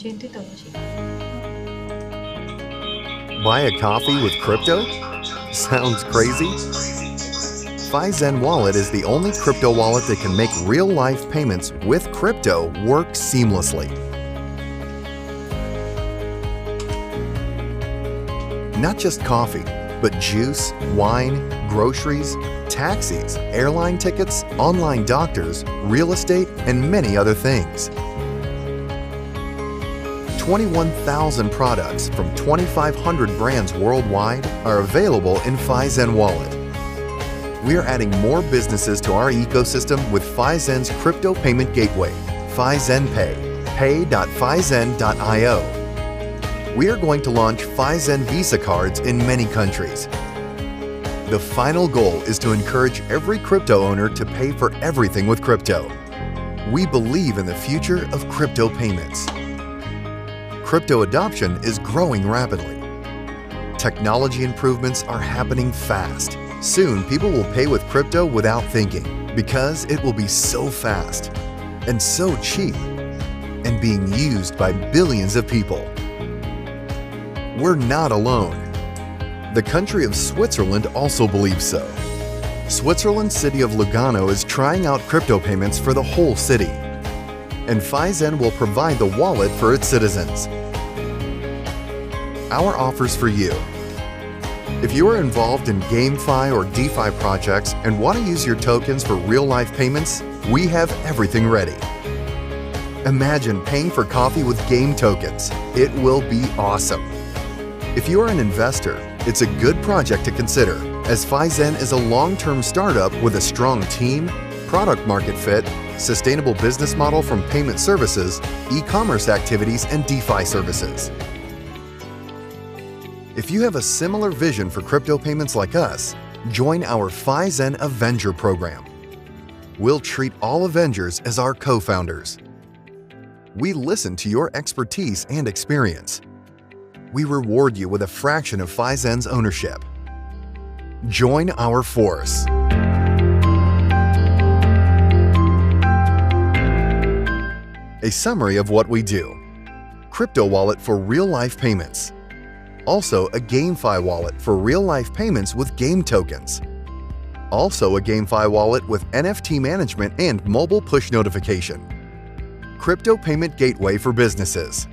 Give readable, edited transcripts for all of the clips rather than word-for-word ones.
trên Twitter của chị. Buy a coffee with crypto? Sounds crazy? Fizen Wallet is the only crypto wallet that can make real-life payments with crypto work seamlessly. Not just coffee, but juice, wine, groceries, taxis, airline tickets, online doctors, real estate, and many other things. 21,000 products from 2,500 brands worldwide are available in Fizen Wallet. We are adding more businesses to our ecosystem with Fizen's crypto payment gateway, Fizen Pay, pay.fizen.io. We are going to launch Fizen Visa cards in many countries. The final goal is to encourage every crypto owner to pay for everything with crypto. We believe in the future of crypto payments. Crypto adoption is growing rapidly. Technology improvements are happening fast. Soon, people will pay with crypto without thinking because it will be so fast and so cheap and being used by billions of people. We're not alone. The country of Switzerland also believes so. Switzerland's city of Lugano is trying out crypto payments for the whole city, and Fizen will provide the wallet for its citizens. Our offers for you. If you are involved in Gamefi or DeFi projects and want to use your tokens for real-life payments, we have everything ready. Imagine paying for coffee with game tokens. It will be awesome. If you are an investor, it's a good project to consider, as Fizen is a long-term startup with a strong team, product market fit, sustainable business model from payment services, e-commerce activities, and DeFi services. If you have a similar vision for crypto payments like us, join our Fizen Avenger program. We'll treat all Avengers as our co-founders. We listen to your expertise and experience. We reward you with a fraction of Fizen's ownership. Join our force. A summary of what we do. Crypto wallet for real-life payments. Also a Gamefi wallet for real-life payments with game tokens. Also a Gamefi wallet with NFT management and mobile push notification. Crypto payment gateway for businesses.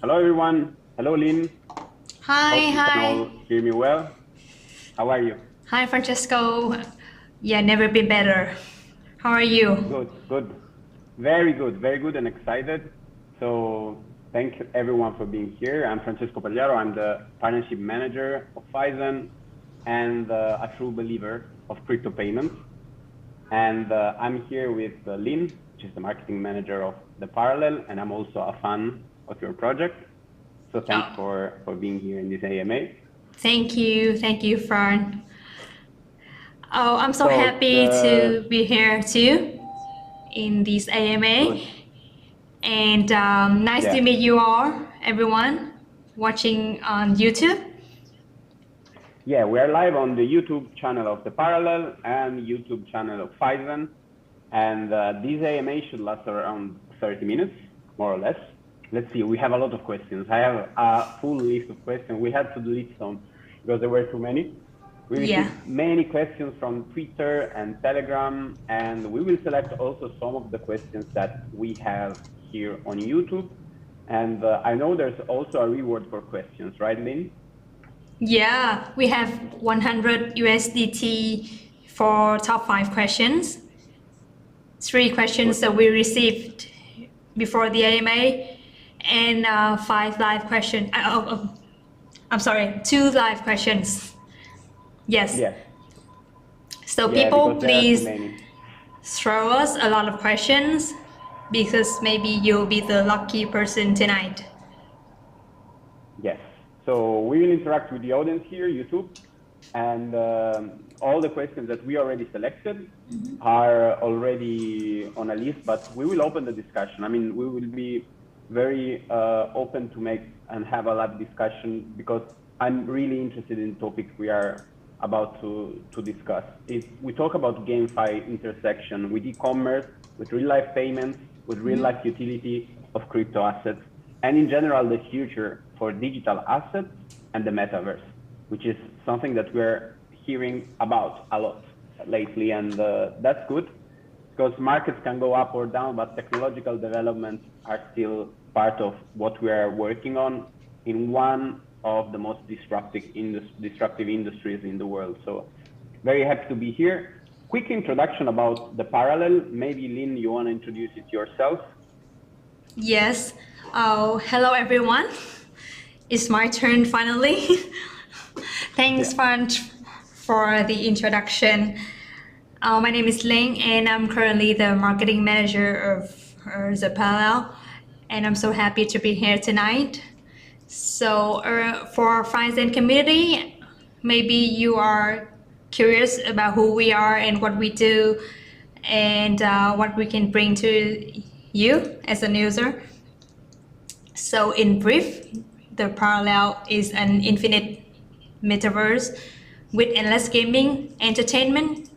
Hello everyone. Hello Lynn. Hi, Hope you hi. can all hear me well. How are you? Hi, Francesco. Yeah, never been better. How are you? Good. Very good and excited. So thank everyone for being here. I'm Francesco Pagliaro. I'm the partnership manager of Fizen and a true believer of crypto payments. And I'm here with Lynn, which is the marketing manager of The Parallel, and I'm also a fan of your project. So thanks for being here in this AMA. Thank you, Fern. Oh, I'm so happy to be here too in this AMA. Good. And nice to meet you all, everyone watching on YouTube. Yeah, we are live on the YouTube channel of The Parallel and YouTube channel of Fizen. And this AMA should last around 30 minutes, more or less. Let's see, we have a lot of questions. I have a full list of questions. We had to delete some because there were too many. We received many questions from Twitter and Telegram, and we will select also some of the questions that we have here on YouTube. And I know there's also a reward for questions, right, Lynn? Yeah, we have 100 USDT for top 5 questions. 3 questions that we received before the AMA, and 5 live questions. I'm sorry, 2 live questions. Yes. Yes. So people, please throw us a lot of questions because maybe you'll be the lucky person tonight. Yes. So we will interact with the audience here, YouTube. and all the questions that we already selected are already on a list, but we will open the discussion. I mean, we will be very open to make and have a live discussion, because I'm really interested in the topic we are about to discuss. We talk about Gamefi intersection with e-commerce, with real-life payments, with real-life utility of crypto assets, and in general, the future for digital assets and the metaverse, which is something that we're hearing about a lot lately. And that's good, because markets can go up or down, but technological developments are still part of what we are working on in one of the most disruptive industries in the world. So very happy to be here. Quick introduction about the Parallel. Maybe Lynn, you want to introduce it yourself? Yes. Oh, hello everyone. It's my turn finally. Thanks, Fran, for the introduction. My name is Ling, and I'm currently the marketing manager of the Parallel, and I'm so happy to be here tonight. So for our Fizen community, maybe you are curious about who we are and what we do, and what we can bring to you as a user. So in brief, the Parallel is an infinite metaverse with endless gaming, entertainment,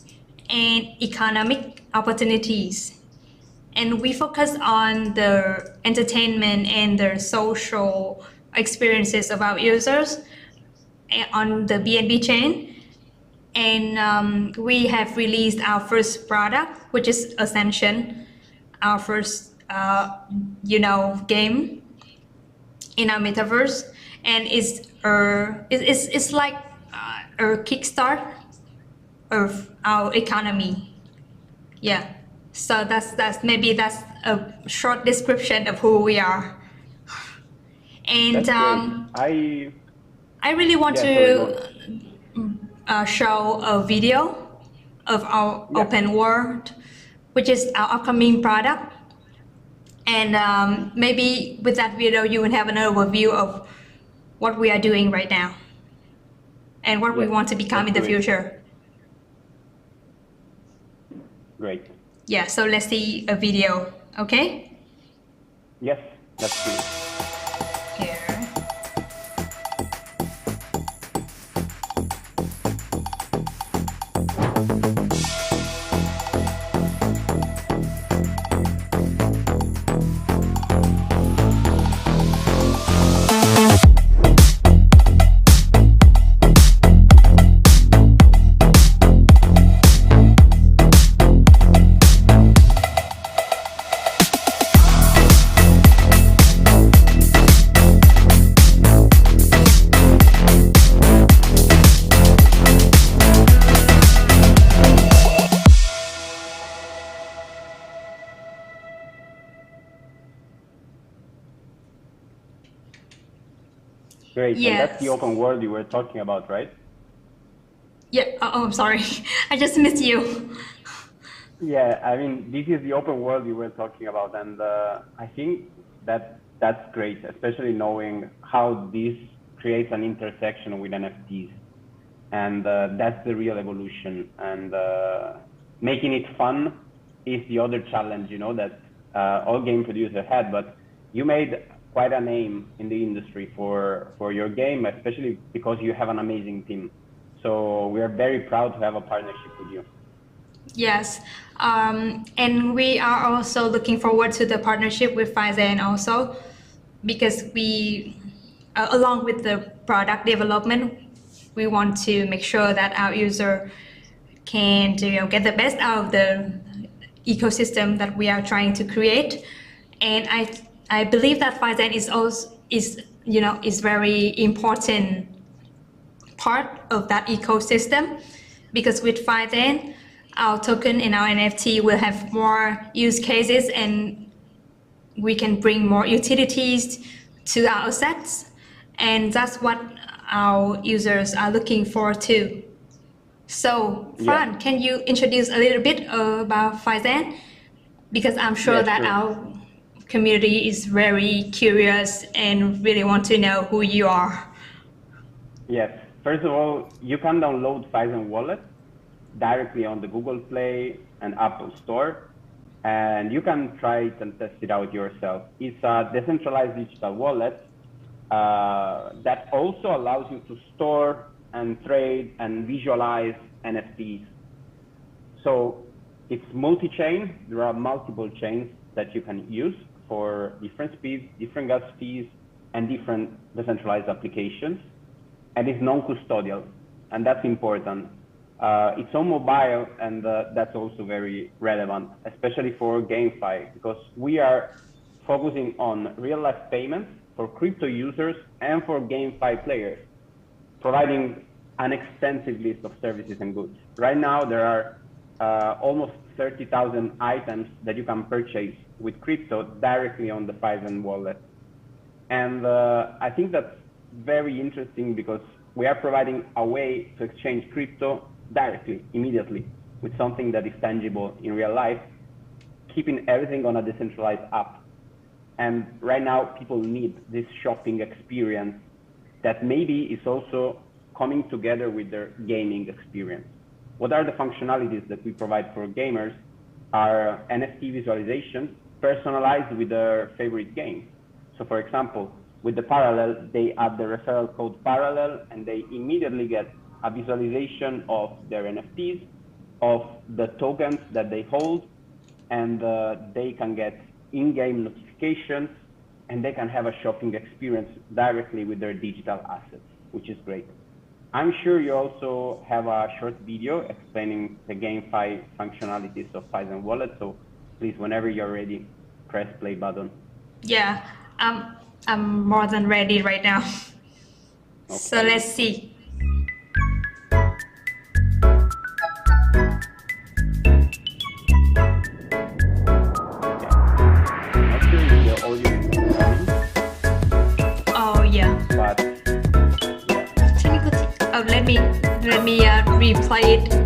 and economic opportunities. And we focus on the entertainment and the social experiences of our users on the BNB chain. And we have released our first product, which is Ascension, our first game in our metaverse, and it's like a kickstart of our economy. Yeah, so that's a short description of who we are. And I really want to show a video of our open world, which is our upcoming product. And maybe with that video, you will have an overview of what we are doing right now and what we want to become in the future. Great. Yeah, so let's see a video, okay? Yes, let's see. Here. Great. Yes. And that's the open world you were talking about, right? Yeah. Oh, I'm sorry. I just missed you. Yeah, I mean, this is the open world you were talking about, and I think that's great, especially knowing how this creates an intersection with NFTs, and that's the real evolution. And making it fun is the other challenge, that all game producers had. But you made quite a name in the industry for your game, especially because you have an amazing team. So we are very proud to have a partnership with you. Yes, and we are also looking forward to the partnership with Fizen also, because we, along with the product development, we want to make sure that our user can get the best out of the ecosystem that we are trying to create. And I believe that Fizen is very important part of that ecosystem, because with Fizen, our token and our NFT will have more use cases, and we can bring more utilities to our assets, and that's what our users are looking for too. So, Fran, can you introduce a little bit about Fizen? Because I'm sure that our community is very curious and really want to know who you are. Yes. First of all, you can download Fizen Wallet directly on the Google Play and Apple Store, and you can try it and test it out yourself. It's a decentralized digital wallet that also allows you to store and trade and visualize NFTs. So it's multi-chain. There are multiple chains that you can use for different speeds, different gas fees, and different decentralized applications. And it's non-custodial, and that's important. It's on mobile, and that's also very relevant, especially for Gamefi, because we are focusing on real-life payments for crypto users and for Gamefi players, providing an extensive list of services and goods. Right now, there are almost 30,000 items that you can purchase with crypto directly on the Fizen wallet. And I think that's very interesting because we are providing a way to exchange crypto directly, immediately, with something that is tangible in real life, keeping everything on a decentralized app. And right now, people need this shopping experience that maybe is also coming together with their gaming experience. What are the functionalities that we provide for gamers? Are NFT visualization personalized with their favorite game. So for example, with the Parallel, they add the referral code Parallel, and they immediately get a visualization of their NFTs, of the tokens that they hold, and they can get in-game notifications, and they can have a shopping experience directly with their digital assets, which is great. I'm sure you also have a short video explaining the GameFi functionalities of Fizen Wallet, so please, whenever you're ready, press play button. Yeah, I'm more than ready right now. Okay. So let's see. Not sure if the audio is coming, Oh yeah. but Oh, let me replay it.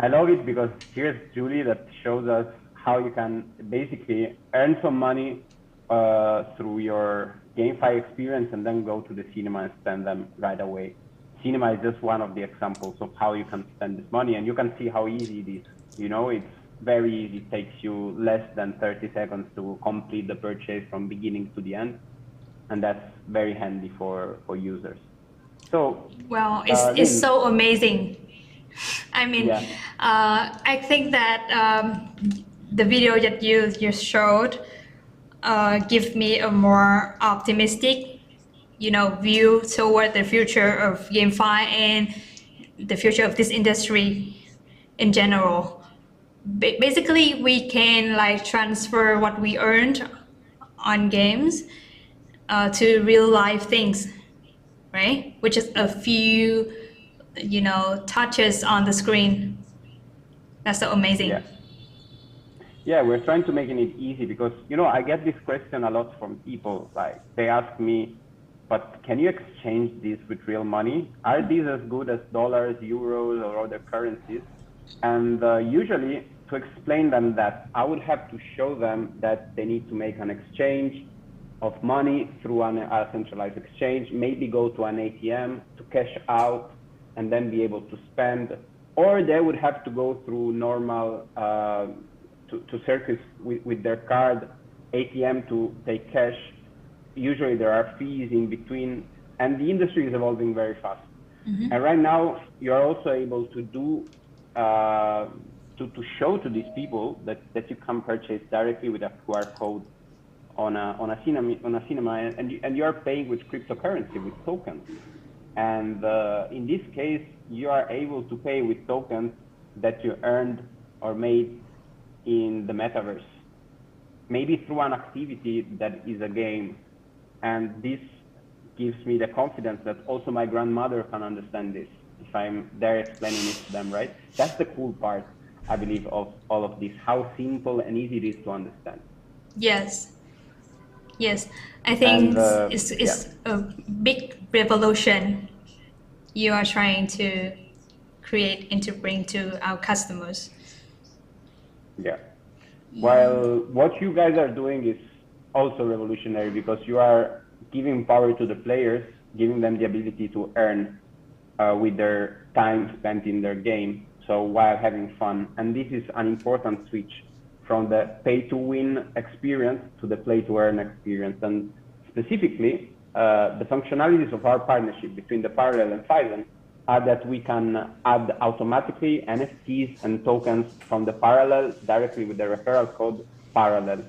I love it because here's Julie that shows us how you can basically earn some money through your GameFi experience and then go to the cinema and spend them right away. Cinema is just one of the examples of how you can spend this money, and you can see how easy it is. You know, it's very easy. It takes you less than 30 seconds to complete the purchase from beginning to the end, and that's very handy for users. So, Well, it's so amazing. I mean, yeah. I think that the video that you showed give me a more optimistic, view toward the future of GameFi and the future of this industry in general. Basically, we can transfer what we earned on games to real life things, right? Which is a few touches on the screen. That's so amazing. Yeah, we're trying to make it easy because, I get this question a lot from people. Like, they ask me, but can you exchange this with real money? Are these as good as dollars, euros, or other currencies? And usually, to explain them that, I would have to show them that they need to make an exchange of money through a centralized exchange, maybe go to an ATM to cash out, and then be able to spend, or they would have to go through normal to circus with their card ATM to take cash. Usually there are fees in between, and the industry is evolving very fast. And right now, you're also able to do to show to these people that you can purchase directly with a QR code on a cinema, and you are paying with cryptocurrency, with tokens. And in this case, you are able to pay with tokens that you earned or made in the metaverse, maybe through an activity that is a game. And this gives me the confidence that also my grandmother can understand this if I'm there explaining it to them, right? That's the cool part, I believe, of all of this, how simple and easy it is to understand. Yes. Yes, I think it's a big revolution you are trying to create and to bring to our customers. Yeah. While what you guys are doing is also revolutionary, because you are giving power to the players, giving them the ability to earn with their time spent in their game, so while having fun. And this is an important switch from the pay-to-win experience to the play-to-earn experience. And specifically, the functionalities of our partnership between the Parallel and Fizen are that we can add automatically NFTs and tokens from the Parallel directly with the referral code Parallel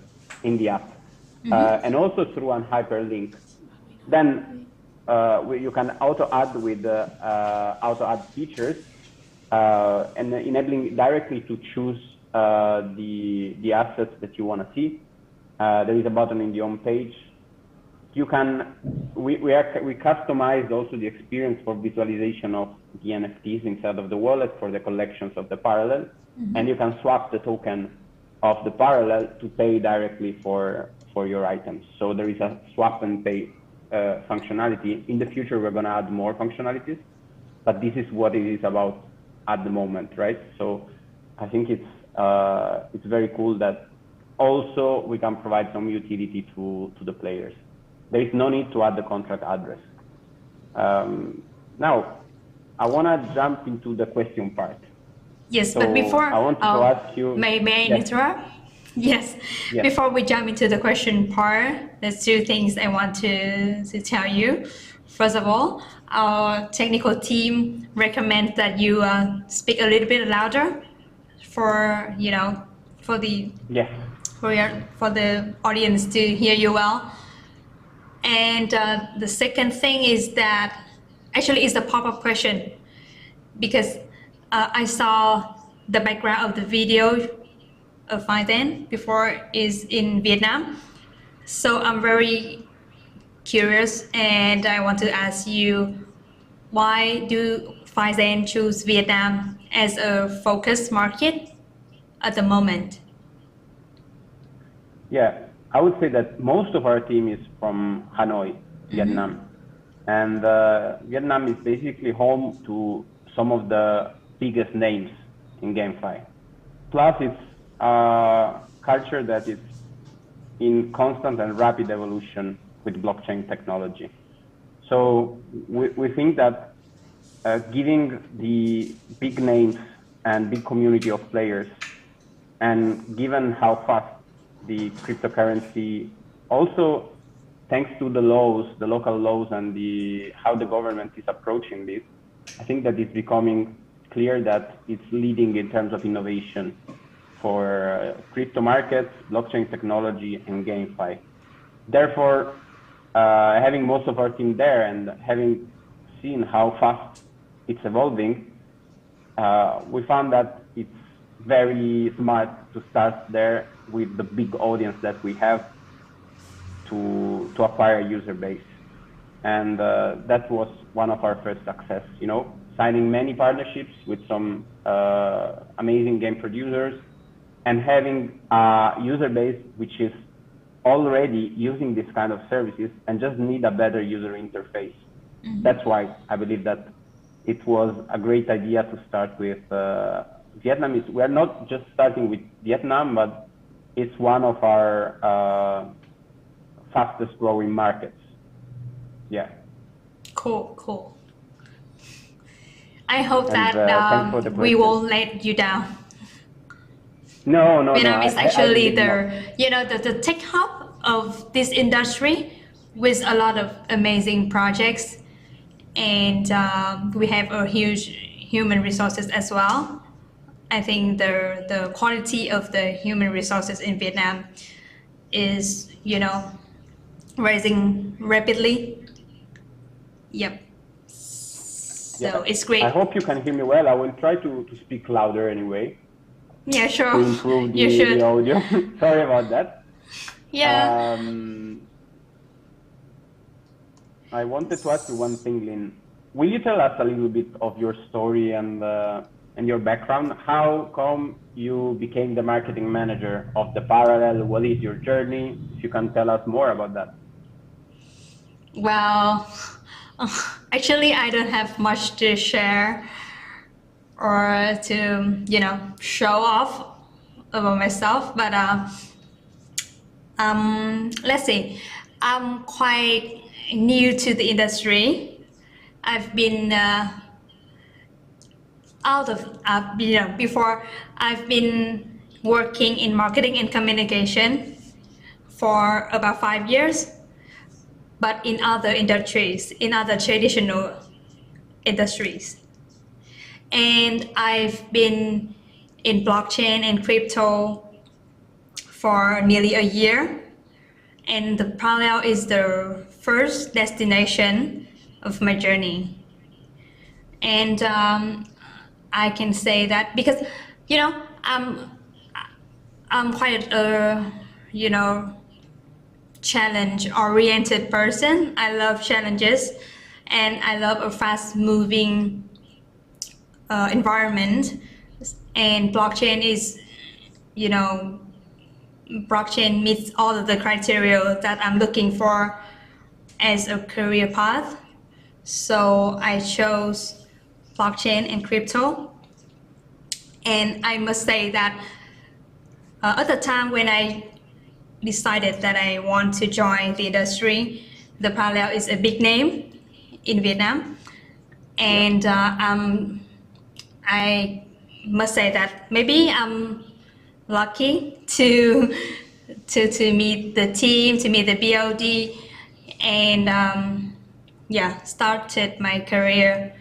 in the app, and also through an hyperlink. Then you can auto-add with auto-add features, and enabling directly to choose the assets that you want to see. There is a button in the home page. You can we customized also the experience for visualization of the NFTs inside of the wallet for the collections of the Parallel, and you can swap the token of the Parallel to pay directly for your items. So there is a swap and pay functionality. In the future, we're going to add more functionalities, but this is what it is about at the moment, right? So I think it's very cool that also we can provide some utility to the players. There is no need to add the contract address. Now, I want to jump into the question part. Yes, so but before I want to ask you. May I interrupt? Yes. Before we jump into the question part, there's two things I want to tell you. First of all, our technical team recommends that you speak a little bit louder for the audience to hear you well. And the second thing is that actually it's a pop-up question, because I saw the background of the video of Fizen before is in Vietnam. So I'm very curious, and I want to ask you, why do Fizen choose Vietnam as a focus market at the moment? Yeah, I would say that most of our team is from Hanoi, Vietnam. And Vietnam is basically home to some of the biggest names in Gamefi. Plus, it's a culture that is in constant and rapid evolution with blockchain technology. So we think that giving the big names and big community of players, and given how fast the cryptocurrency, also thanks to the laws, the local laws, and how the government is approaching this, I think that it's becoming clear that it's leading in terms of innovation for crypto markets, blockchain technology, and Gamefi. Therefore, having most of our team there and having seen how fast it's evolving, we found that it's very smart to start there with the big audience that we have to acquire a user base. And that was one of our first success, signing many partnerships with some amazing game producers, and having a user base which is already using this kind of services and just need a better user interface. That's why I believe that it was a great idea to start with Vietnam. We're not just starting with Vietnam, but it's one of our fastest growing markets. Yeah. Cool. I hope that we won't let you down. No. Vietnam is actually the tech hub of this industry, with a lot of amazing projects and we have a huge human resources as well. I think the quality of the human resources in Vietnam is, rising rapidly. Yep. So it's great. I hope you can hear me well. I will try to speak louder anyway. Yeah, sure. To improve You should. the audio. Sorry about that. Yeah. I wanted to ask you one thing, Lynn. Will you tell us a little bit of your story and your background? How come you became the marketing manager of the Parallel? What is your journey? If you can tell us more about that. Well, actually, I don't have much to share or to, show off about myself. But let's see. I'm quite new to the industry. I've been before I've been working in marketing and communication for about 5 years, but in other industries, in other traditional industries. And I've been in blockchain and crypto for nearly a year. And the Parallel is the first destination of my journey. And I can say that because, I'm quite a, challenge-oriented person. I love challenges, and I love a fast-moving environment. And blockchain is, blockchain meets all of the criteria that I'm looking for as a career path. So I chose blockchain and crypto. And I must say that at the time when I decided that I want to join the industry, the Parallel is a big name in Vietnam. And I must say that maybe I'm lucky to meet the team, to meet the BOD, and started my career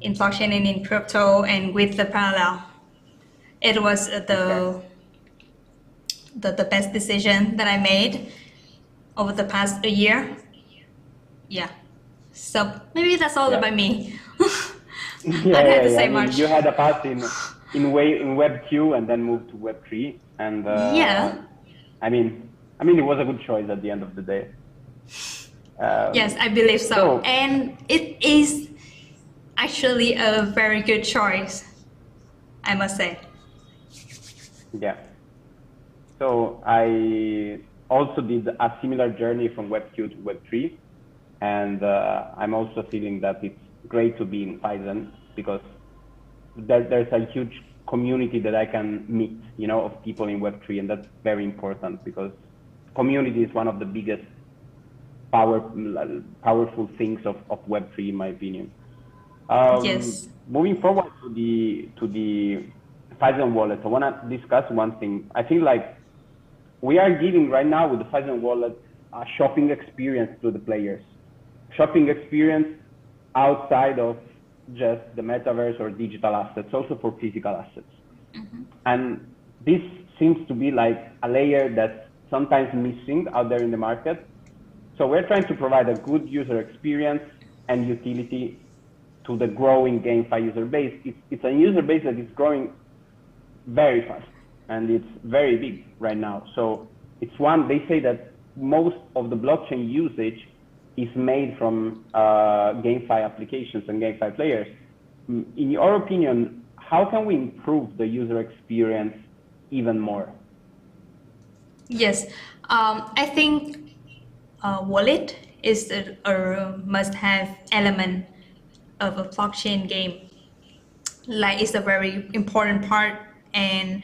in blockchain and in crypto and with the Parallel. It was the best decision that I made over the past year. Yeah. So maybe that's all about me. I don't have to say much. You had a path in Web 2 and then moved to Web 3, and I mean it was a good choice at the end of the day. Yes, I believe so, and it is actually a very good choice, I must say. Yeah. So I also did a similar journey from Web 2 to Web 3, and I'm also feeling that it's great to be in Fizen because there's a huge community that I can meet, of people in Web 3, and that's very important because community is one of the biggest powerful things of Web 3, in my opinion. Yes. Moving forward to the Fizen wallet, I want to discuss one thing. I think we are giving right now with the Fizen wallet a shopping experience to the players. Shopping experience outside of just the metaverse or digital assets, also for physical assets. Mm-hmm. And this seems to be like a layer that's sometimes missing out there in the market. So we're trying to provide a good user experience and utility to the growing Gamefi user base. It's a user base that is growing very fast, and it's very big right now. So they say that most of the blockchain usage is made from Gamefi applications and Gamefi players. In your opinion, how can we improve the user experience even more? Yes, I think wallet is a must-have element of a blockchain game. Like, it's a very important part, and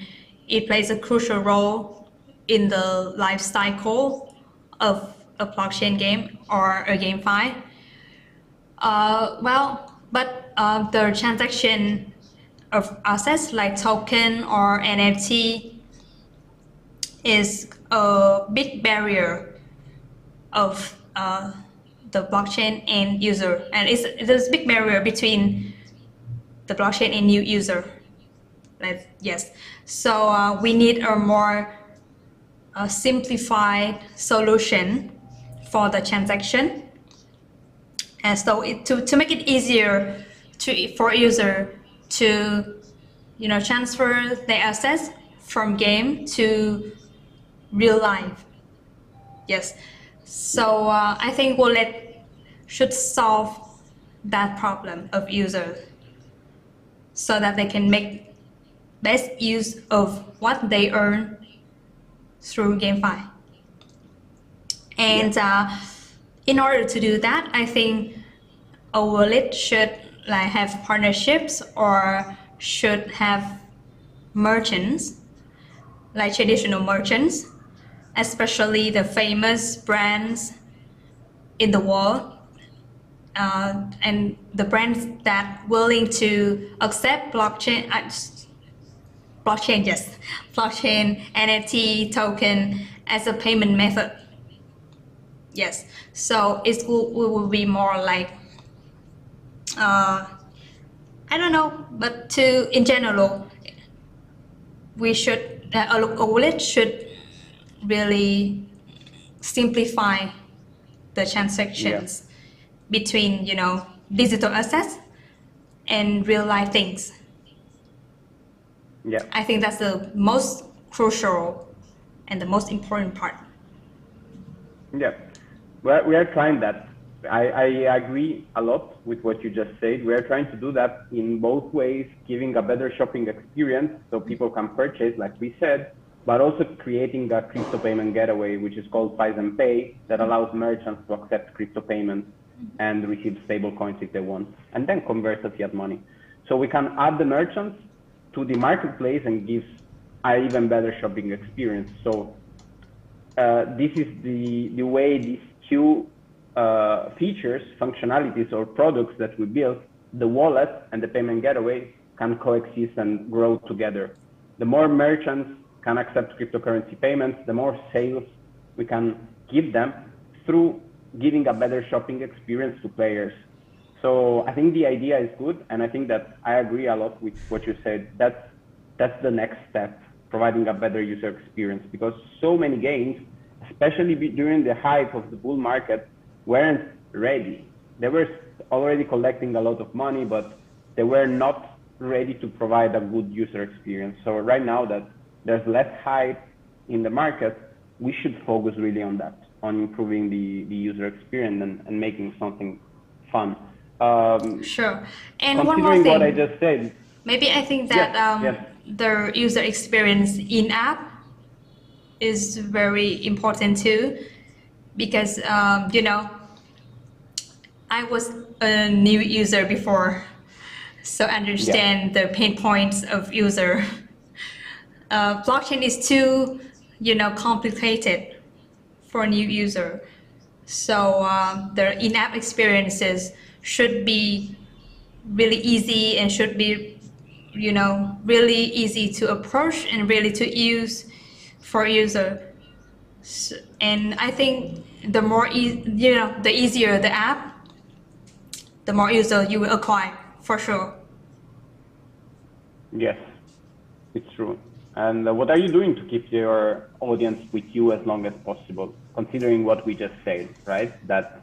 it plays a crucial role in the life cycle of a blockchain game or a GameFi. The transaction of assets like token or NFT is a big barrier of the blockchain and user, and there's a big barrier between the blockchain and new user. Like, yes, so we need a more simplified solution for the transaction, and so to make it easier for user to transfer their assets from game to real life. Yes, so I think wallet should solve that problem of users so that they can make best use of what they earn through Gamefi. And in order to do that, I think a wallet should have partnerships or should have merchants, like traditional merchants, especially the famous brands in the world, and the brands that willing to accept blockchain, NFT token as a payment method. Yes, so it will be more like, I don't know, but in general, we should, a wallet should really simplify the transactions between, digital assets and real life things. Yeah. I think that's the most crucial and the most important part. Yeah. Well, we are trying that. I agree a lot with what you just said. We are trying to do that in both ways, giving a better shopping experience so people can purchase, like we said, but also creating a crypto payment gateway, which is called Fizen Pay, that allows merchants to accept crypto payments and receive stable coins if they want, and then convert to fiat money. So we can add the merchants to the marketplace and give an even better shopping experience. So this is the way these two features, functionalities, or products that we built, the wallet and the payment gateway, can coexist and grow together. The more merchants can accept cryptocurrency payments, the more sales we can give them through giving a better shopping experience to players. So I think the idea is good, and I think that I agree a lot with what you said. That's the next step, providing a better user experience, because so many games, especially during the hype of the bull market, weren't ready. They were already collecting a lot of money, but they were not ready to provide a good user experience. So right now that there's less hype in the market, we should focus really on that, on improving the user experience and making something fun. Sure. And one more considering thing, what I just said, maybe I think that the user experience in-app is very important too, because I was a new user before, so understand the pain points of user. Blockchain is too complicated for a new user, so the in-app experiences should be really easy and should be really easy to approach and really to use for user. So, and I think the more the easier the app, the more user you will acquire for sure. Yes, it's true. And what are you doing to keep your audience with you as long as possible, considering what we just said, right? That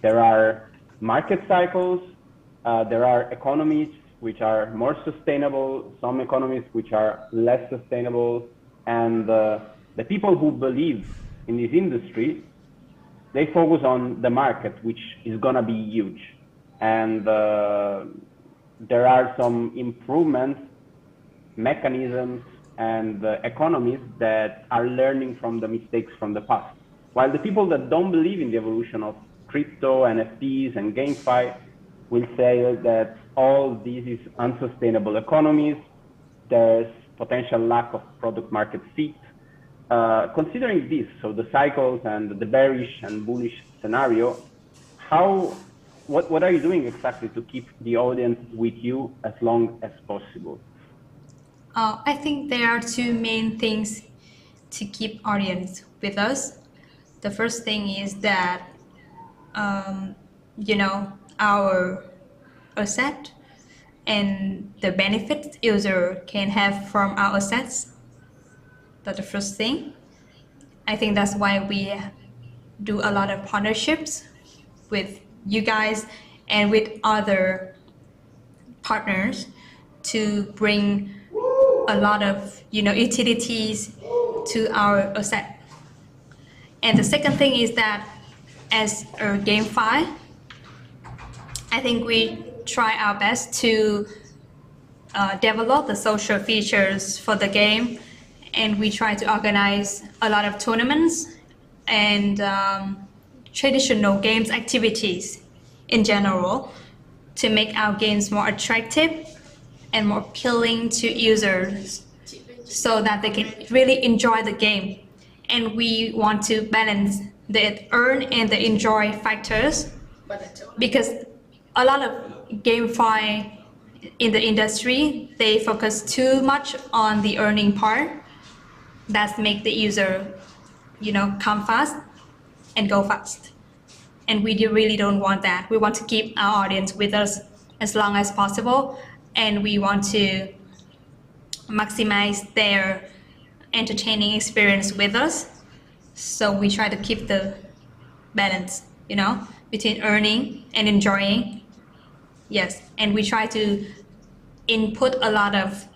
there are market cycles, there are economies which are more sustainable, some economies which are less sustainable, and the people who believe in this industry, they focus on the market, which is gonna be huge. And there are some improvements, mechanisms, and economies that are learning from the mistakes from the past. While the people that don't believe in the evolution of crypto, NFTs, and GameFi will say that all this is unsustainable economies, there's potential lack of product market fit. Considering this, so the cycles and the bearish and bullish scenario, what are you doing exactly to keep the audience with you as long as possible? I think there are two main things to keep audience with us. The first thing is that our asset and the benefits user can have from our assets. That's the first thing. I think that's why we do a lot of partnerships with you guys and with other partners to bring a lot of utilities to our asset. And the second thing is that as a Gamefi, I think we try our best to develop the social features for the game, and we try to organize a lot of tournaments and traditional games activities in general to make our games more attractive and more appealing to users so that they can really enjoy the game. And we want to balance the earn and the enjoy factors, because a lot of GameFi in the industry, they focus too much on the earning part. That make the user, come fast and go fast. And we really don't want that. We want to keep our audience with us as long as possible, and we want to maximize their entertaining experience with us. So we try to keep the balance, between earning and enjoying. Yes, and we try to input a lot of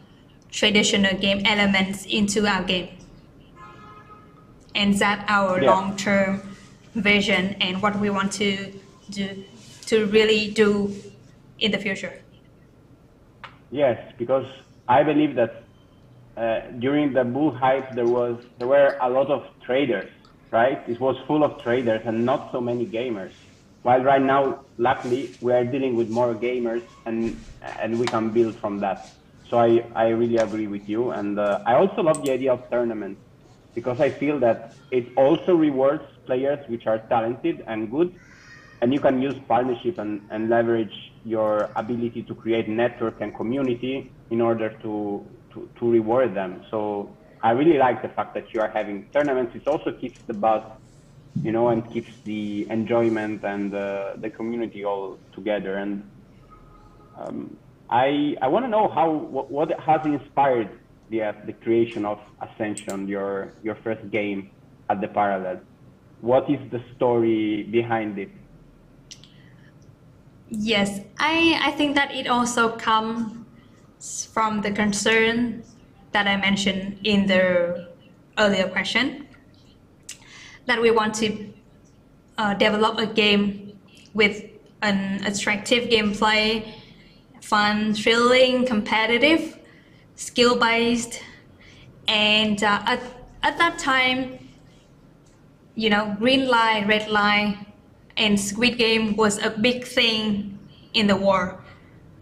traditional game elements into our game. And that's our long-term vision and what we want to really do in the future. Yes, because I believe that during the bull hype there were a lot of traders, right? It was full of traders and not so many gamers. While right now, luckily, we are dealing with more gamers and we can build from that. So I really agree with you, and I also love the idea of tournaments, because I feel that it also rewards players which are talented and good, and you can use partnership and leverage your ability to create network and community in order to reward them. So I really like the fact that you are having tournaments. It also keeps the buzz, and keeps the enjoyment and the community all together. And I want to know what has inspired the creation of Ascension, your first game at the Parallel. What is the story behind it? Yes, I think that it also comes from the concern that I mentioned in the earlier question, that we want to develop a game with an attractive gameplay, fun, thrilling, competitive, skill-based, and at that time, green light, red light, and Squid Game was a big thing in the world.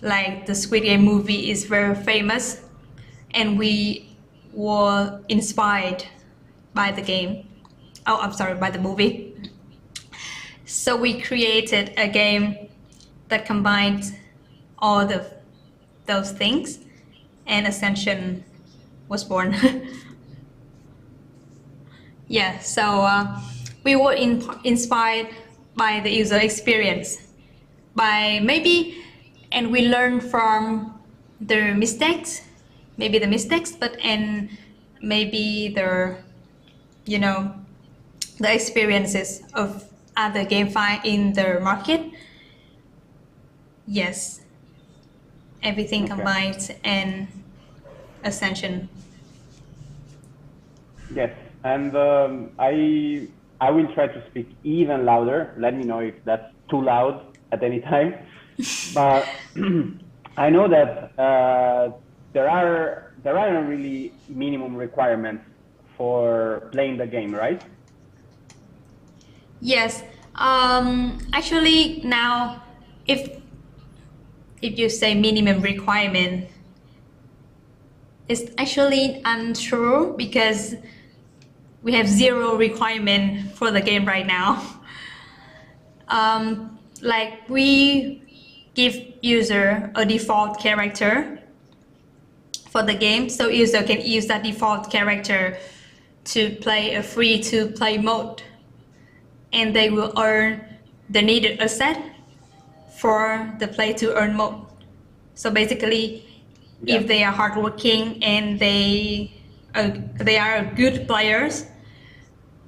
Like the Squid Game movie is very famous, and we were inspired by the game. Oh, I'm sorry, by the movie. So we created a game that combines all those things, and Ascension was born. Yeah, so we were inspired by the user experience, and we learn from the mistakes, but maybe the experiences of other GameFi in the market. Yes, everything combines and Ascension. Yes, and I will try to speak even louder. Let me know if that's too loud at any time. But I know that there aren't really minimum requirements for playing the game, right? Yes. Actually, now, if you say minimum requirement, it's actually untrue, because we have 0 requirement for the game right now. Like we give user a default character for the game, so user can use that default character to play a free-to-play mode, and they will earn the needed asset for the play to earn mode. So basically, if they are hardworking and they are good players,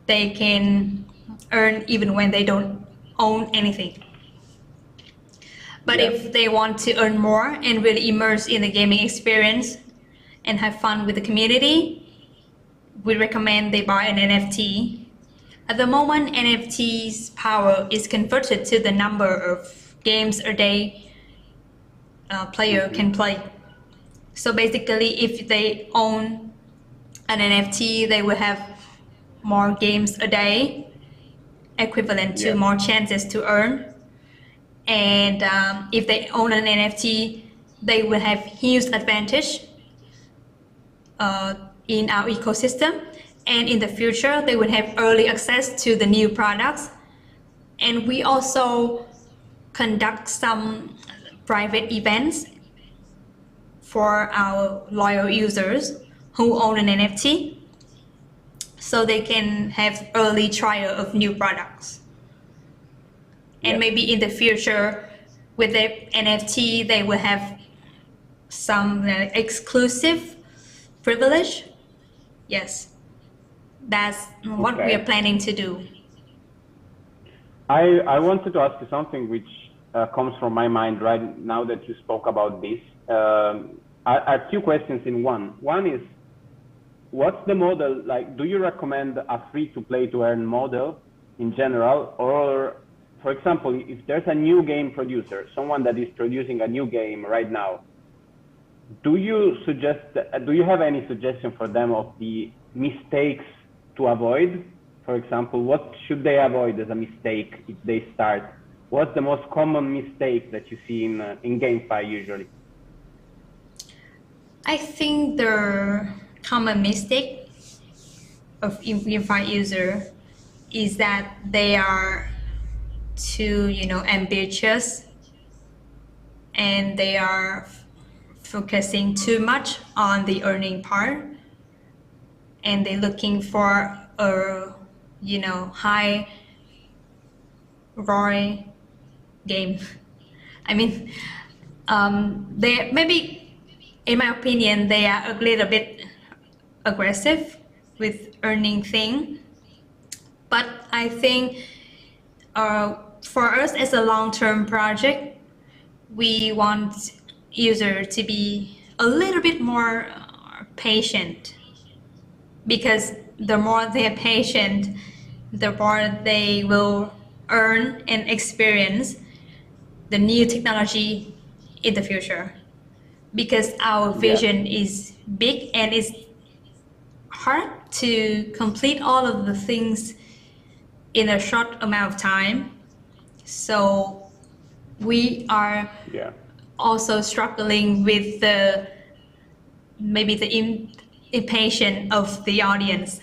they can earn even when they don't own anything. But if they want to earn more and really immerse in the gaming experience and have fun with the community, we recommend they buy an NFT. At the moment, NFT's power is converted to the number of games a day player can play. So basically, if they own an NFT, they will have more games a day, equivalent to more chances to earn. And if they own an NFT, they will have huge advantage in our ecosystem. And in the future, they will have early access to the new products. And we also conduct some private events for our loyal users who own an NFT, so they can have early trial of new products. And maybe in the future, with the NFT, they will have some exclusive privilege. Yes, that's what we are planning to do. I wanted to ask you something which comes from my mind right now that you spoke about this. I have two questions in one. One is, what's the model? Like, do you recommend a free-to-play to earn model in general? Or, for example, if there's a new game producer, someone that is producing a new game right now, do you have any suggestion for them of the mistakes to avoid? For example, what should they avoid as a mistake if they start? What's the most common mistake that you see in Gamefi usually? I think the common mistake of Gamefi user is that they are too, ambitious, and they are focusing too much on the earning part, and they're looking for a high ROI game. I mean, they maybe, in my opinion, they are a little bit aggressive with earning thing. But I think for us as a long-term project, we want users to be a little bit more patient, because the more they're patient, the more they will earn and experience the new technology in the future. Because our vision is big and it's hard to complete all of the things in a short amount of time. So we are also struggling with the impatience of the audience.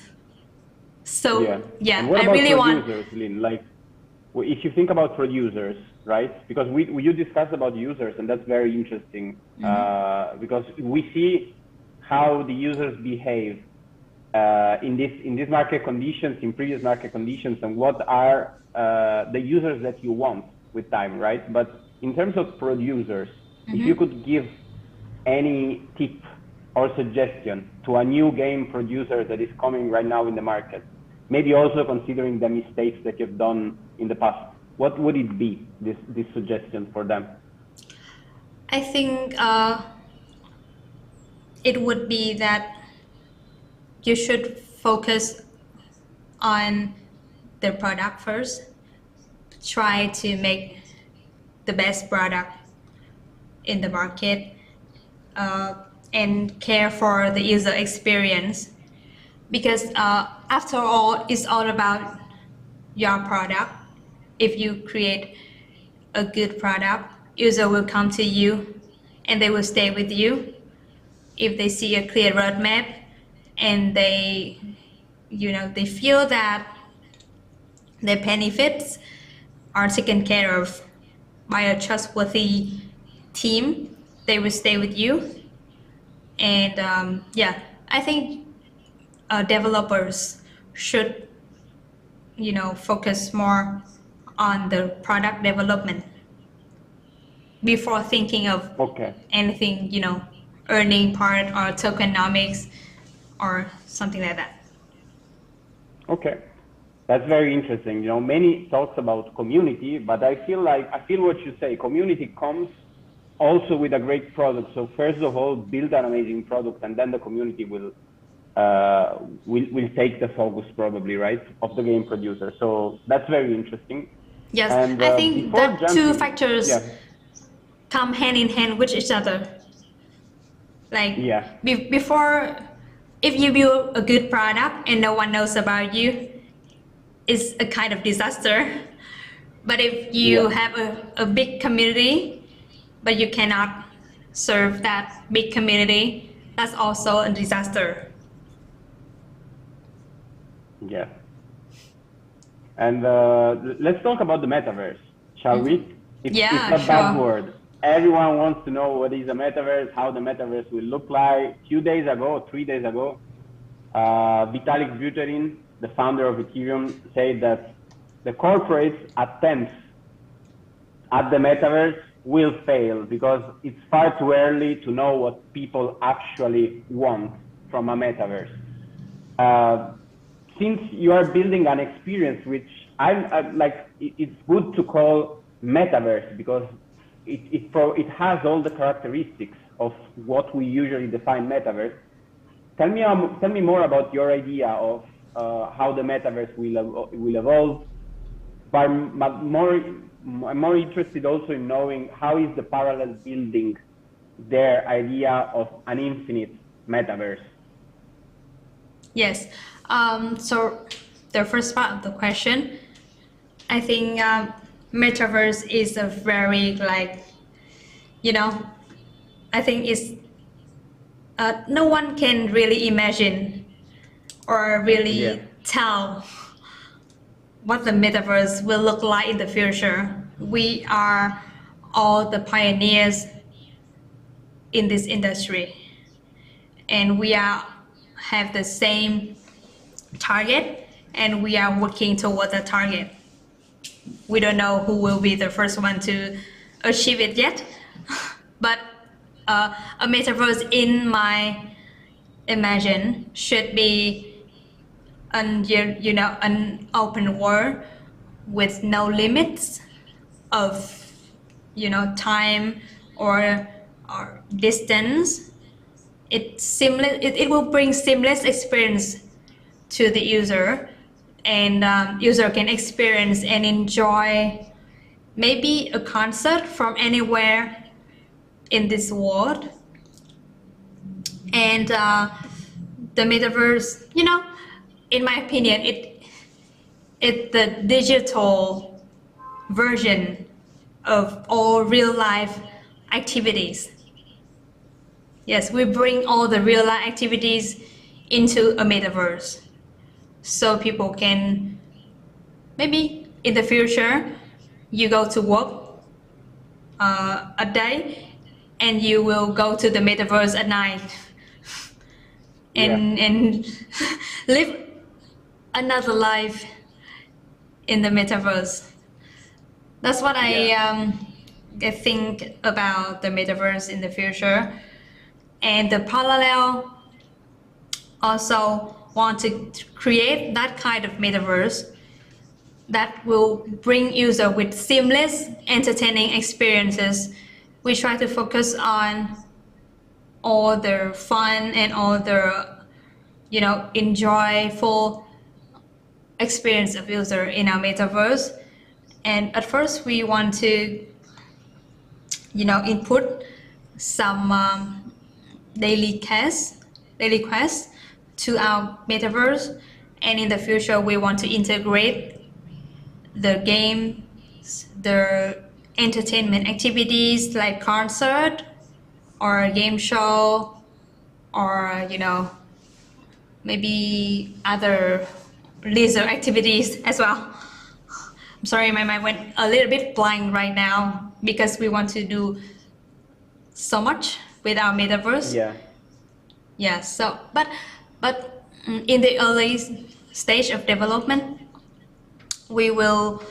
So and what I about really producers, Lynn? Like, if you think about producers, right? Because you discussed about users, and that's very interesting, because we see how the users behave in this market conditions, in previous market conditions, and what are the users that you want with time, right? But in terms of producers, if you could give any tip or suggestion to a new game producer that is coming right now in the market, maybe also considering the mistakes that you've done in the past, what would it be, this suggestion for them? I think it would be that you should focus on the product first. Try to make the best product in the market, and care for the user experience, because after all, it's all about your product. If you create a good product, user will come to you and they will stay with you if they see a clear roadmap and they feel that their benefits are taken care of by a trustworthy team. They will stay with you. And I think developers should focus more on the product development before thinking of anything, earning part or tokenomics or something like that. Okay, that's very interesting. Many talks about community, but I feel what you say. Community comes also with a great product. So first of all, build an amazing product, and then the community will take the focus probably, right, of the game producer. So that's very interesing. Yes, and I think that two factors come hand in hand with each other. Like before, if you build a good product and no one knows about you, it's a kind of disaster. But if you have a big community, but you cannot serve that big community, that's also a disaster. Yeah. And let's talk about the metaverse, shall we? It's a buzzword. Everyone wants to know what is a metaverse, how the metaverse will look like. 3 days ago, Vitalik Buterin, the founder of Ethereum, said that the corporates attempts at the metaverse will fail because it's far too early to know what people actually want from a metaverse. Since you are building an experience, which it's good to call metaverse because it has all the characteristics of what we usually define metaverse. Tell me more about your idea of how the metaverse will evolve. But I'm more interested also in knowing how is the Parallel building their idea of an infinite metaverse. Yes. So the first part of the question, I think metaverse is a very I think it's no one can really imagine or really tell what the metaverse will look like in the future. We are all the pioneers in this industry, and we have the same target, and we are working toward the target. We don't know who will be the first one to achieve it yet, but a metaverse, in my imagine, should be an open world with no limits of time or distance. It will bring seamless experience to the user, and user can experience and enjoy maybe a concert from anywhere in this world. And the metaverse, in my opinion, it's the digital version of all real life activities. Yes, we bring all the real life activities into a metaverse, so people can, maybe in the future, you go to work a day and you will go to the metaverse at night and live another life in the metaverse. That's what I think about the metaverse in the future. And the Parallel also want to create that kind of metaverse that will bring user with seamless, entertaining experiences. We try to focus on all the fun and all the, enjoyable experience of user in our metaverse. And at first, we want to, input some daily quests to our metaverse, and in the future we want to integrate the games, the entertainment activities like concert or game show, or maybe other leisure activities as well. I'm sorry, my mind went a little bit blank right now because we want to do so much with our metaverse. Yeah. So, but in the early stage of development, we will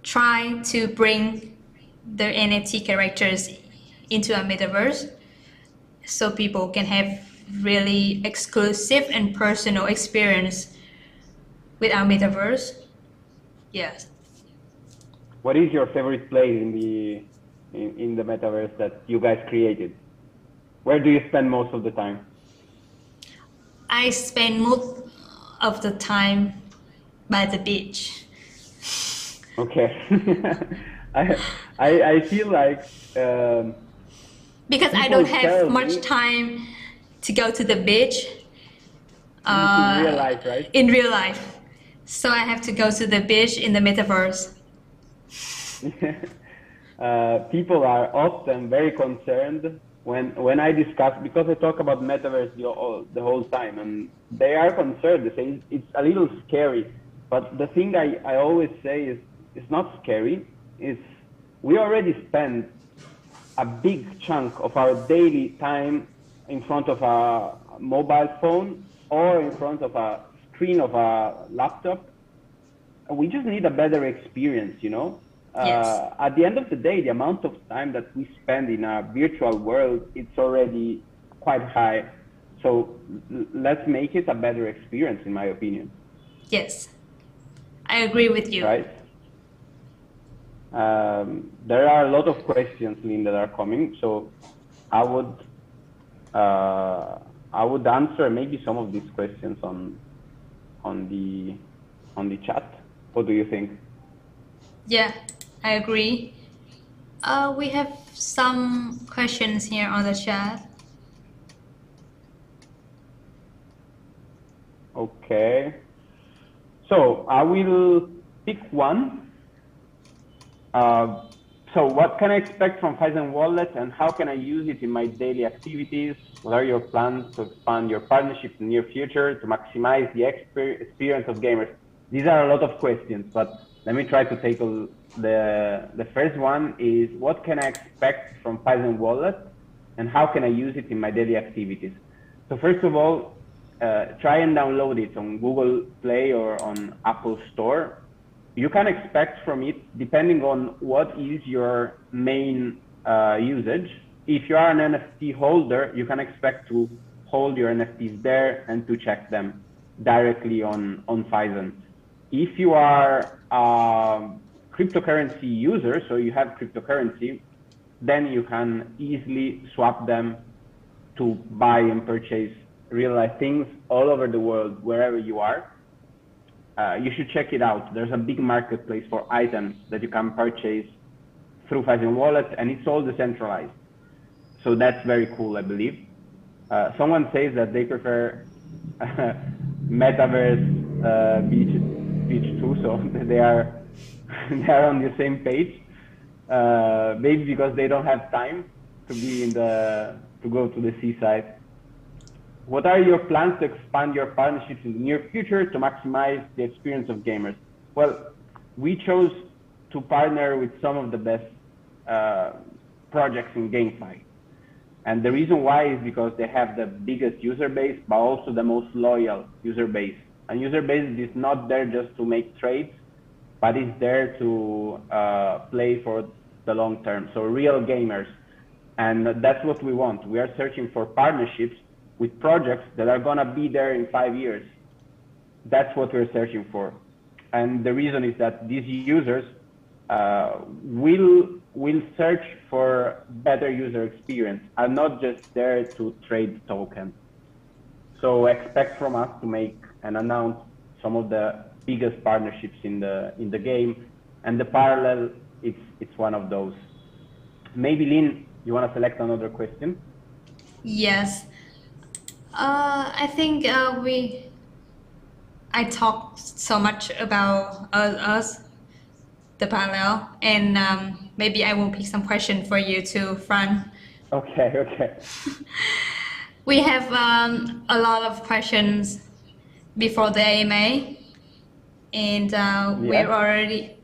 try to bring the NFT characters into a metaverse so people can have really exclusive and personal experience with our metaverse. Yes. What is your favorite place in the metaverse that you guys created? Where do you spend most of the time? I spend most of the time by the beach. Okay. I feel like because I people don't have tell much me time to go to the beach in real life, right? in real life. So I have to go to the beach in the metaverse. People are often very concerned when I discuss, because I talk about metaverse the whole time, and they are concerned. They say it's a little scary. But the thing I always say is it's not scary. It's we already spend a big chunk of our daily time in front of a mobile phone or in front of a screen of a laptop. We just need a better experience, you know? Yes. At the end of the day, the amount of time that we spend in a virtual world, it's already quite high. So let's make it a better experience, in my opinion. Yes. I agree with you. Right? There are a lot of questions, Lynn, that are coming. So I would answer maybe some of these questions on the chat. What do you think? Yeah, I agree. We have some questions here on the chat. Okay. So I will pick one. So what can I expect from Fizen Wallet and how can I use it in my daily activities? What are your plans to expand your partnership in the near future to maximize the experience of gamers? These are a lot of questions, but let me try to tackle the first one is what can I expect from Fizen Wallet and how can I use it in my daily activities? So first of all, try and download it on Google Play or on Apple Store. You can expect from it, depending on what is your main usage. If you are an NFT holder, you can expect to hold your NFTs there and to check them directly on Fizen. If you are a cryptocurrency user, so you have cryptocurrency, then you can easily swap them to buy and purchase real life things all over the world, wherever you are. You should check it out. There's a big marketplace for items that you can purchase through Fizen Wallet, and it's all decentralized. So that's very cool, I believe. Someone says that they prefer Metaverse beach too, so they are on the same page. Maybe because they don't have time to be to go to the seaside. What are your plans to expand your partnerships in the near future to maximize the experience of gamers? Well, we chose to partner with some of the best projects in Gamefi. And the reason why is because they have the biggest user base, but also the most loyal user base. And user base is not there just to make trades, but it's there to play for the long term. So real gamers. And that's what we want. We are searching for partnerships with projects that are gonna be there in 5 years. That's what we're searching for. And the reason is that these users will search for better user experience and not just there to trade tokens. So expect from us to make and announce some of the biggest partnerships in the game, and the parallel, it's one of those. Maybe Lynn, you want to select another question? Yes. I think I talked so much about us, the parallel, and maybe I will pick some question for you too, Fran. Okay. We have a lot of questions before the AMA, and we've already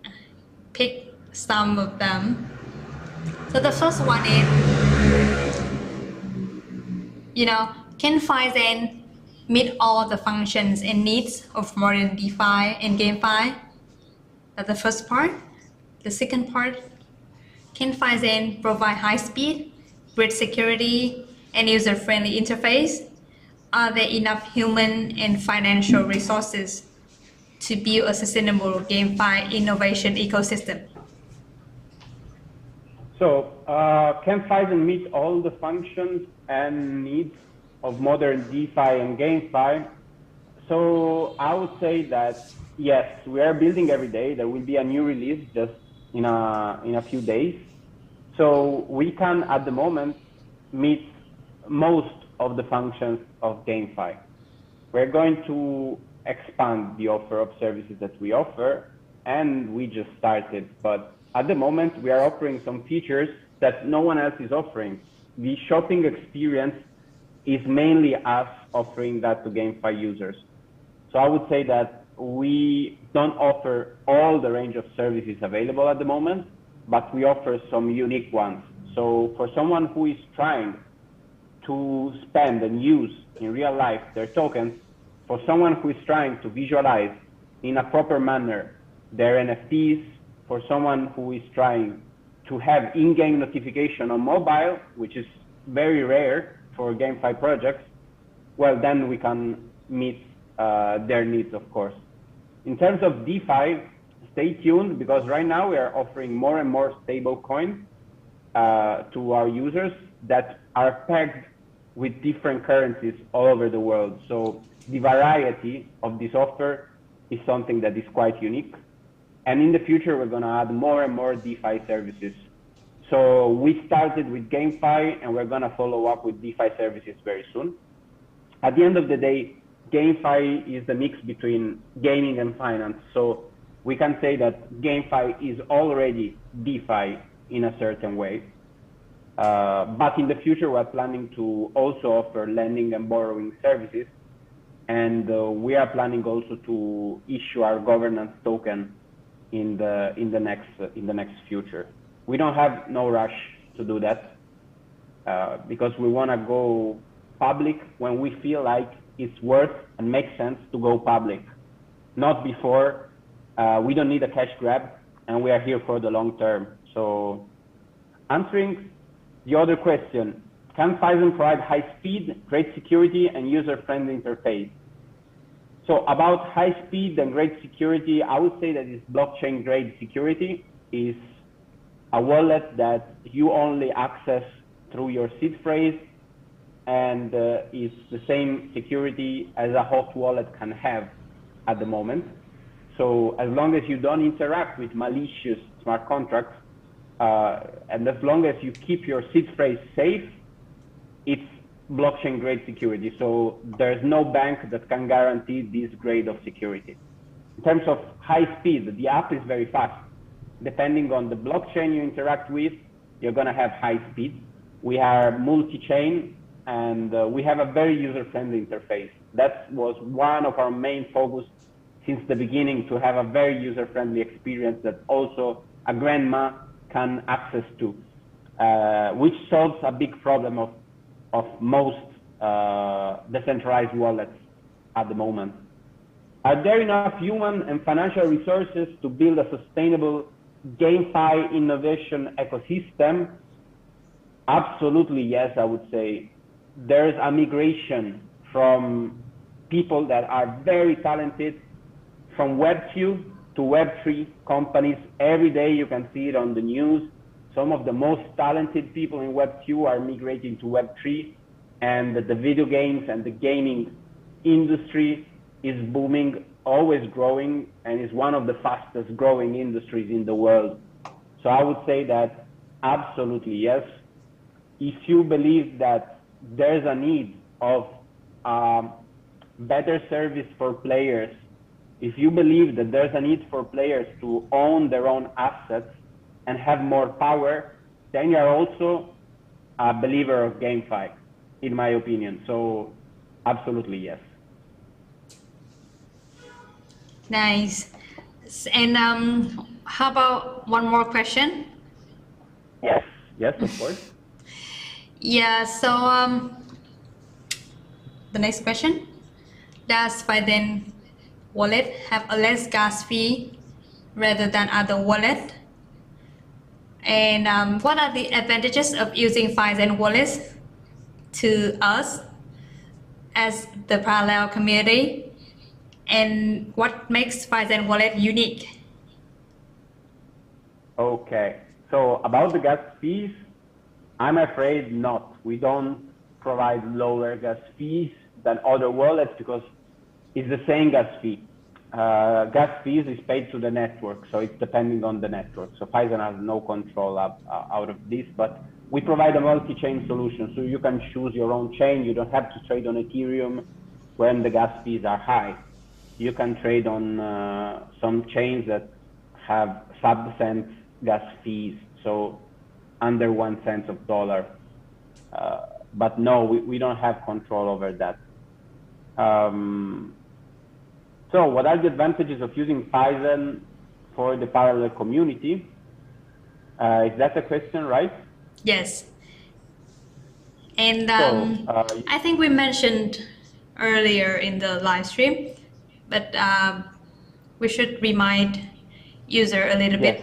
picked some of them. So the first one is, can Fizen meet all the functions and needs of modern DeFi and GameFi? That's the first part. The second part, can Fizen provide high speed, great security, and user-friendly interface? Are there enough human and financial resources to build a sustainable GameFi innovation ecosystem? So, can Fizen meet all the functions and needs of modern DeFi and GameFi? So, I would say that yes, we are building every day. There will be a new release just in a few days. So, we can at the moment meet most of the functions of GameFi. We're going to expand the offer of services that we offer, and we just started. But at the moment, we are offering some features that no one else is offering. The shopping experience is mainly us offering that to GameFi users. So I would say that we don't offer all the range of services available at the moment, but we offer some unique ones. So for someone who is trying to spend and use in real life their tokens, for someone who is trying to visualize in a proper manner their NFTs, for someone who is trying to have in-game notification on mobile, which is very rare for GameFi projects, well, then we can meet their needs, of course. In terms of DeFi, stay tuned, because right now we are offering more and more stable coins to our users that are pegged with different currencies all over the world. So the variety of this offer is something that is quite unique. And in the future, we're going to add more and more DeFi services. So we started with GameFi, and we're going to follow up with DeFi services very soon. At the end of the day, GameFi is the mix between gaming and finance. So we can say that GameFi is already DeFi in a certain way. But in the future, we're planning to also offer lending and borrowing services. And we are planning also to issue our governance token in the next future. We don't have no rush to do that because we want to go public when we feel like it's worth and makes sense to go public, not before. We don't need a cash grab, and we are here for the long term. So answering the other question, can Fizen provide high speed, great security, and user-friendly interface? So about high speed and great security, I would say that this blockchain grade security is a wallet that you only access through your seed phrase, and it's the same security as a hot wallet can have at the moment. So as long as you don't interact with malicious smart contracts, and as long as you keep your seed phrase safe, it's blockchain grade security. So there's no bank that can guarantee this grade of security. In terms of high speed, the app is very fast. Depending on the blockchain you interact with, you're going to have high speed. We are multi-chain, and we have a very user-friendly interface. That was one of our main focus since the beginning, to have a very user-friendly experience that also a grandma can access to, which solves a big problem of most decentralized wallets at the moment. Are there enough human and financial resources to build a sustainable GameFi innovation ecosystem? Absolutely yes, I would say. There's a migration from people that are very talented from Web 2 to Web 3 companies. Every day you can see it on the news. Some of the most talented people in Web 2 are migrating to Web 3, and the video games and the gaming industry is booming, always growing, and is one of the fastest growing industries in the world. So I would say that absolutely yes. If you believe that there's a need of better service for players, if you believe that there's a need for players to own their own assets and have more power, then you're also a believer of GameFi, in my opinion. So absolutely yes. Nice. And how about one more question? Yes, of course. Yeah, so the next question. Does Fizen wallet have a less gas fee rather than other wallet? And what are the advantages of using Fizen wallets to us as the parallel community? And what makes Fizen wallet unique? Okay, so about the gas fees, I'm afraid not. We don't provide lower gas fees than other wallets because it's the same gas fee. Gas fees is paid to the network, so it's depending on the network. So Fizen has no control out of this, but we provide a multi-chain solution, so you can choose your own chain. You don't have to trade on Ethereum when the gas fees are high. You can trade on some chains that have sub-cent gas fees, so under 1 cent of dollar. But no, we don't have control over that. So what are the advantages of using Fizen for the parallel community? Is that a question, right? Yes. And I think we mentioned earlier in the live stream, but we should remind user a little bit.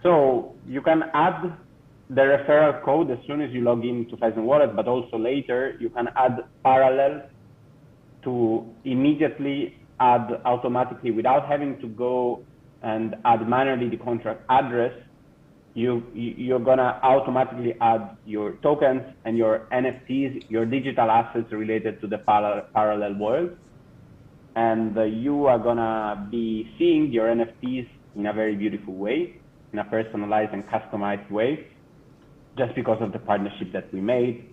So you can add the referral code as soon as you log in to Fizen Wallet, but also later you can add parallel to immediately add automatically without having to go and add manually the contract address. You're gonna automatically add your tokens and your NFTs, your digital assets related to the parallel world. And you are gonna be seeing your NFTs in a very beautiful way, in a personalized and customized way, just because of the partnership that we made.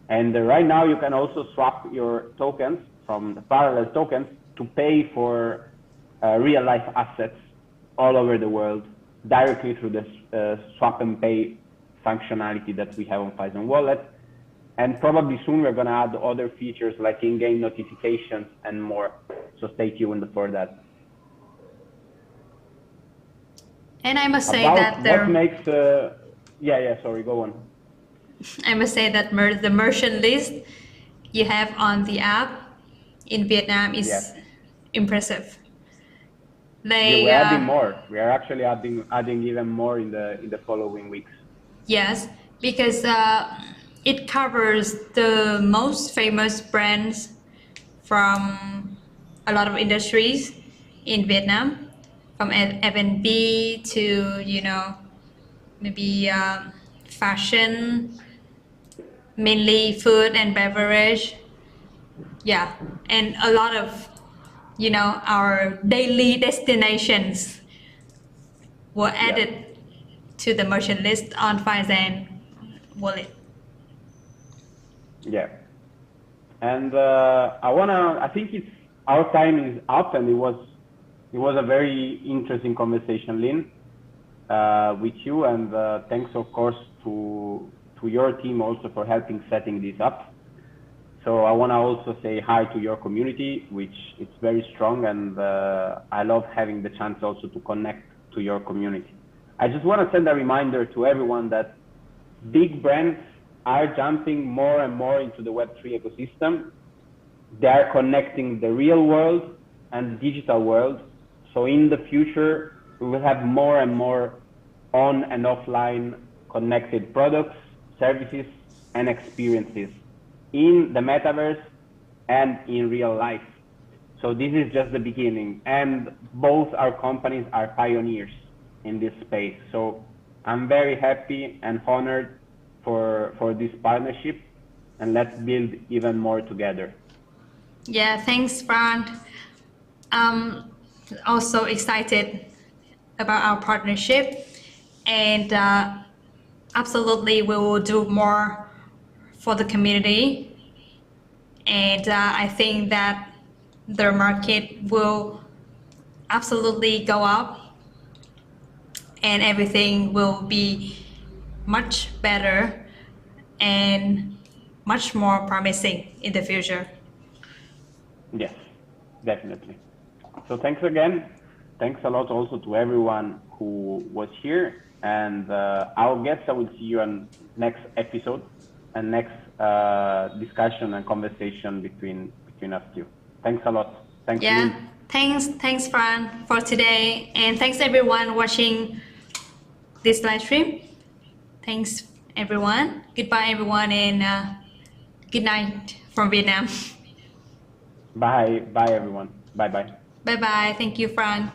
And right now you can also swap your tokens from the parallel tokens to pay for real life assets all over the world directly through the swap and pay functionality that we have on Fizen Wallet. And probably soon we're gonna add other features like in-game notifications and more. So stay tuned for that. And I must say that what makes sorry, go on. I must say that the merchant list you have on the app in Vietnam is impressive. We're adding more. We are actually adding even more in the following weeks. Yes, because it covers the most famous brands from a lot of industries in Vietnam, from F&B to maybe fashion, mainly food and beverage. Yeah, and a lot of our daily destinations were added to the merchant list on Fizen wallet. Yeah, and I think our time is up, and it was a very interesting conversation, Lynn, with you, and thanks of course to your team also for helping setting this up. So I want to also say hi to your community, which is very strong, and I love having the chance also to connect to your community. I just want to send a reminder to everyone that big brands are jumping more and more into the Web3 ecosystem. They are connecting the real world and the digital world. So in the future, we will have more and more on and offline connected products, services, and experiences in the metaverse and in real life. So this is just the beginning, and both our companies are pioneers in this space. So I'm very happy and honored for this partnership, and let's build even more together. Yeah, thanks, Frank. I'm also excited about our partnership, and absolutely we will do more for the community, and I think that the market will absolutely go up and everything will be much better and much more promising in the future. Yes, definitely. So thanks again. Thanks a lot also to everyone who was here, and I guess I will see you on next episode and next discussion and conversation between us two. Thanks a lot. Thanks. Thanks Fran for today, and thanks everyone watching this live stream. Thanks everyone. Goodbye everyone, and good night from Vietnam. Bye. Bye, everyone. Bye-bye. Bye bye. Thank you, Fran.